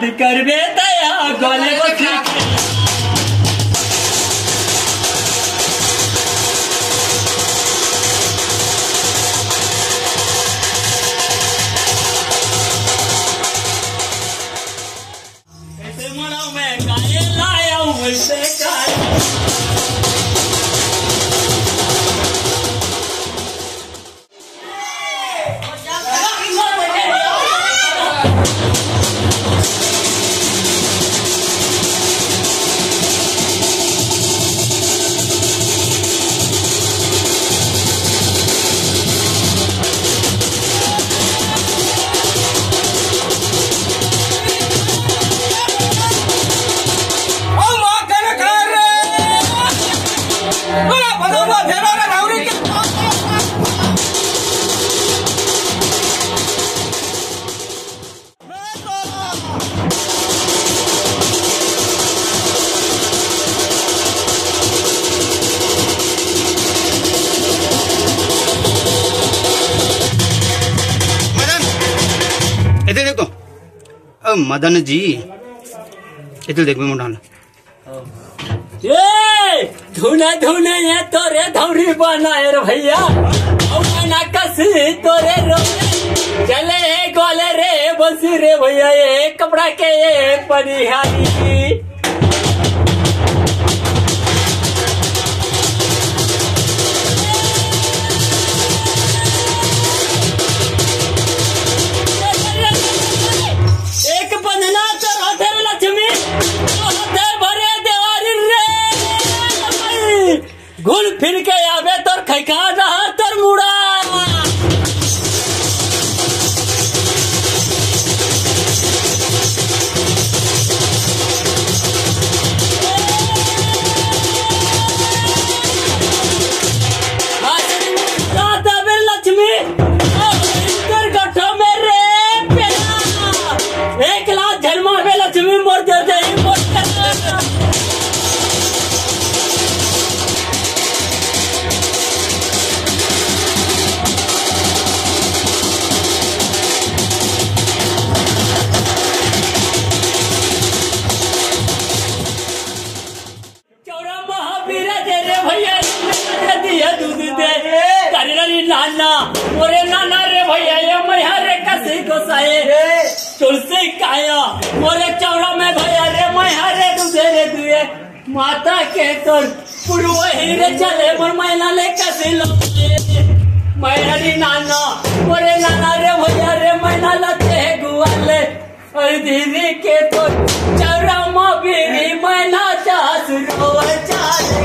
याद करबे दया गले बखरी ऐसे मना मैं गाये लाया हूँ वैसे गाये मदन जी इधर देख मुंडा धुने धुने ये तोरे धौरी बनाए रे भैया ना कसी तोरे चले गोले रे बसी रे भैया ये कपड़ा के ये परिहारी घुल फिर के आवे तोर खैका रहा तोर मुड़ा लक्ष्मी गठो में रे एक लाख झलमा में लक्ष्मी मोर दे नाना मोरे नाना रे भैया ये मैया रे कसी गोसाए तुलसी काया मोरे चौड़ा में भैया रे मैया रे दूधे रे दुए माता के तोर पुरवही रे चले मोर मैना ले कसी लो मैया रे नाना मोरे नाना रे भैया रे मैना लते गुआले और दीदी के तोर चौड़ा मां बीवी मैना चास रोए चाले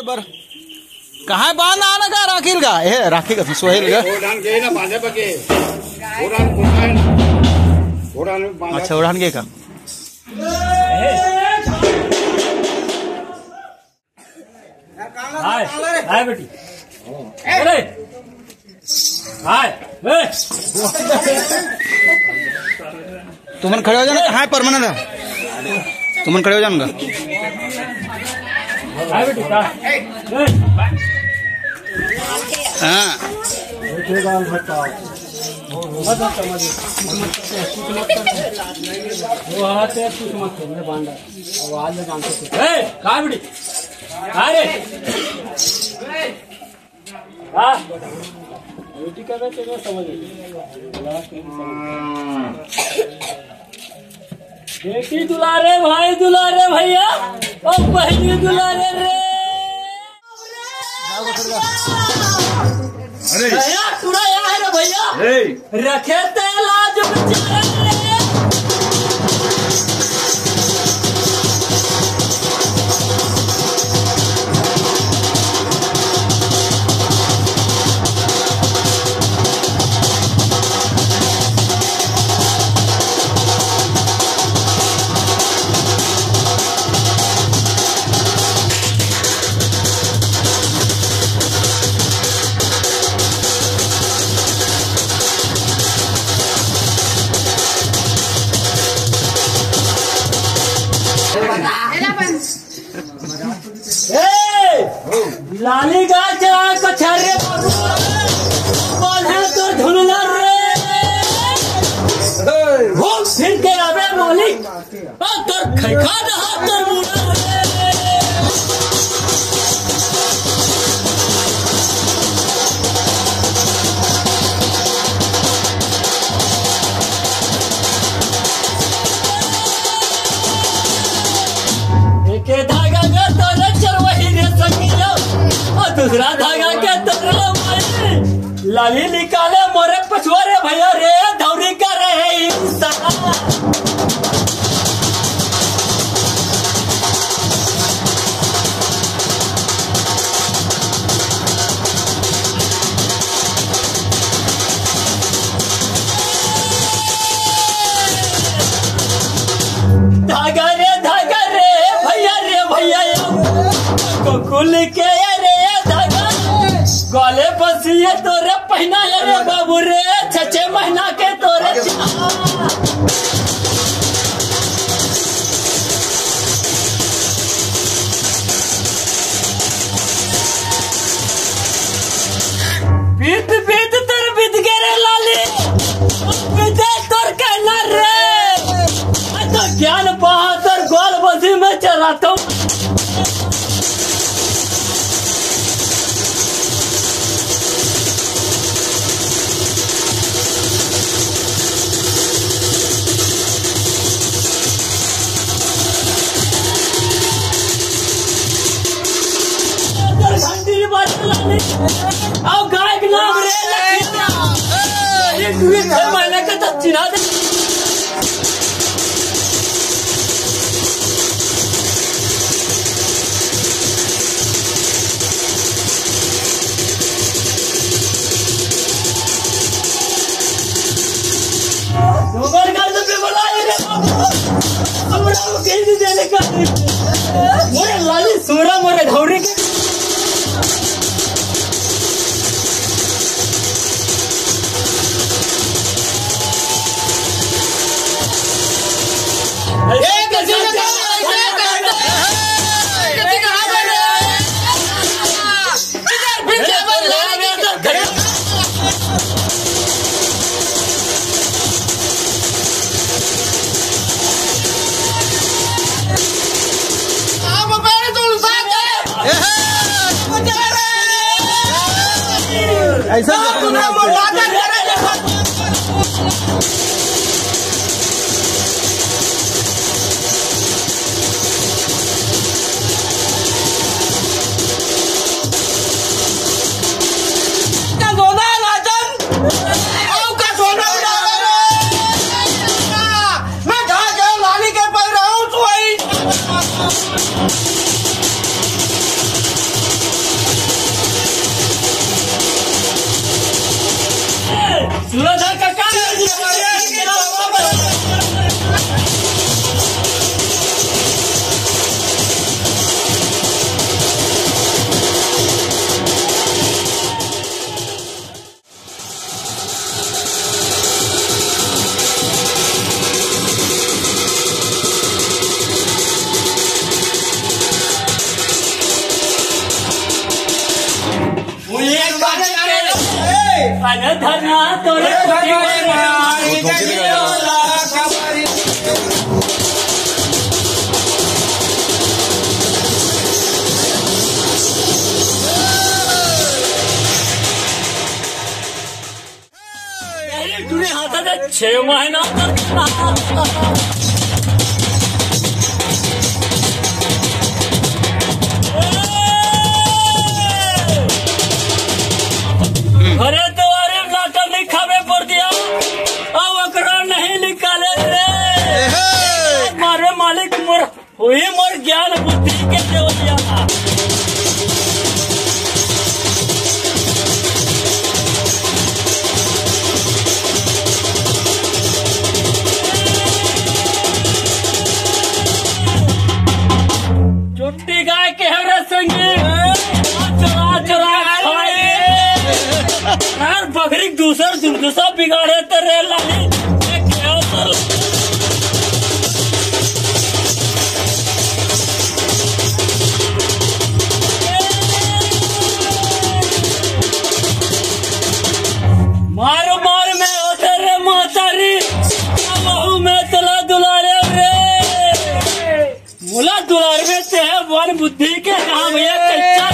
बर कहाँ बांध आना का राखिल का ए राखी का सोहेल का उड़ान के ना बांधे बके उड़ान अच्छा उड़ान के का हाय हाय बेटी अरे हाय तुमन खड़े हो जाना कहाँ परमानेंट है तुमन खड़े हो जाना हाँ वो हाथ है कुछ मत करने बांधा आवाज में जानते कहाँ बिड़ी अरे हाँ ड्यूटी कर रहे थे समझ बेटी दुलारे भाई दुलारे भैया और बहनी दुलारे रे भैया टूरा यहाँ है रे भैया रखे ते लाज बेचारे रे लाली गाय चला कछारे बांधे तो धुनला रे घूम फिर के आवे मालिक तोर खैखा रहा तोर मुड़ा रे एक धागा में तोरे चरवही रे सकिया दूसरा धागा के तोरे लाली निकाले मोरे पछुआरे भैया रे धौरी कर रहे धागा रे भैया कुल के गले बसिए तोरे पहना रे बाबू रे 6 महीना के तोरे बीत बीत तोर बीत गए लाली बीते तोर कहना रे तो ज्ञान बहादुर गोल बसी में चलाता हूँ आओ गाय के नाम रे लखीना महीने का तो चिन्हा दे दोबारा कर दे बोला रे हमरा को कह दे देने का मोरे लाली सोरा मोरे धौरी के ऐसा सूरज का काम ना तोरे हाथ 6 महीना घरे द्वारे लाटा लिखावे पड़ दिया, अब ओकरा नहीं निकाले रे। मारे मालिक मोर हुई मोर ज्ञान बुद्धि के देवलिया। चुट्टी गाय के हरे संगी चरा चरा यार बकरी दूसरा बिगाड़े तो रे लाली मारो मार में होते रे मातारी बहू में तला दुलारे रे मुला दुलार में ते है वन बुद्धि के कहा भैया कच्चा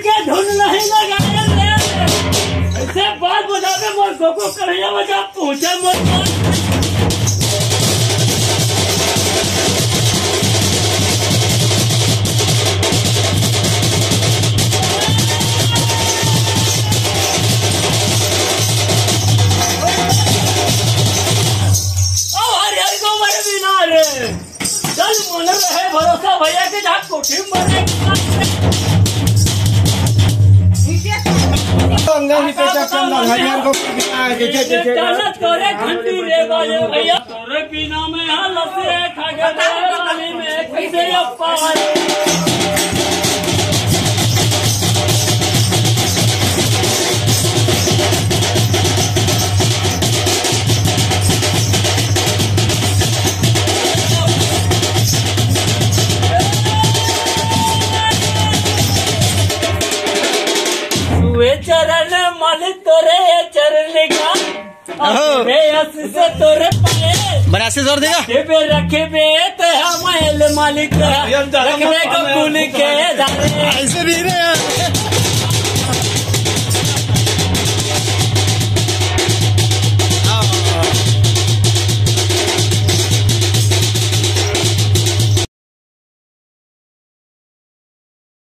के धुन नहीं लगाए ऐसे बात बता के मोर को करैया बजा पूछे मोर हरिहर को मरे बिना रे चल मन रहे भरोसा भैया के जहाँ कोठी मरे तोरे घंटी रे बाजे भैया तोरे बिना में यहाँ लसे खा गए में कैसे पाए चरण मालिक तोरे चरण का से तोरे बनारसी जोर देगा रखे बे तो महल मालिक रखने को कुल के ऐसे नहीं रे।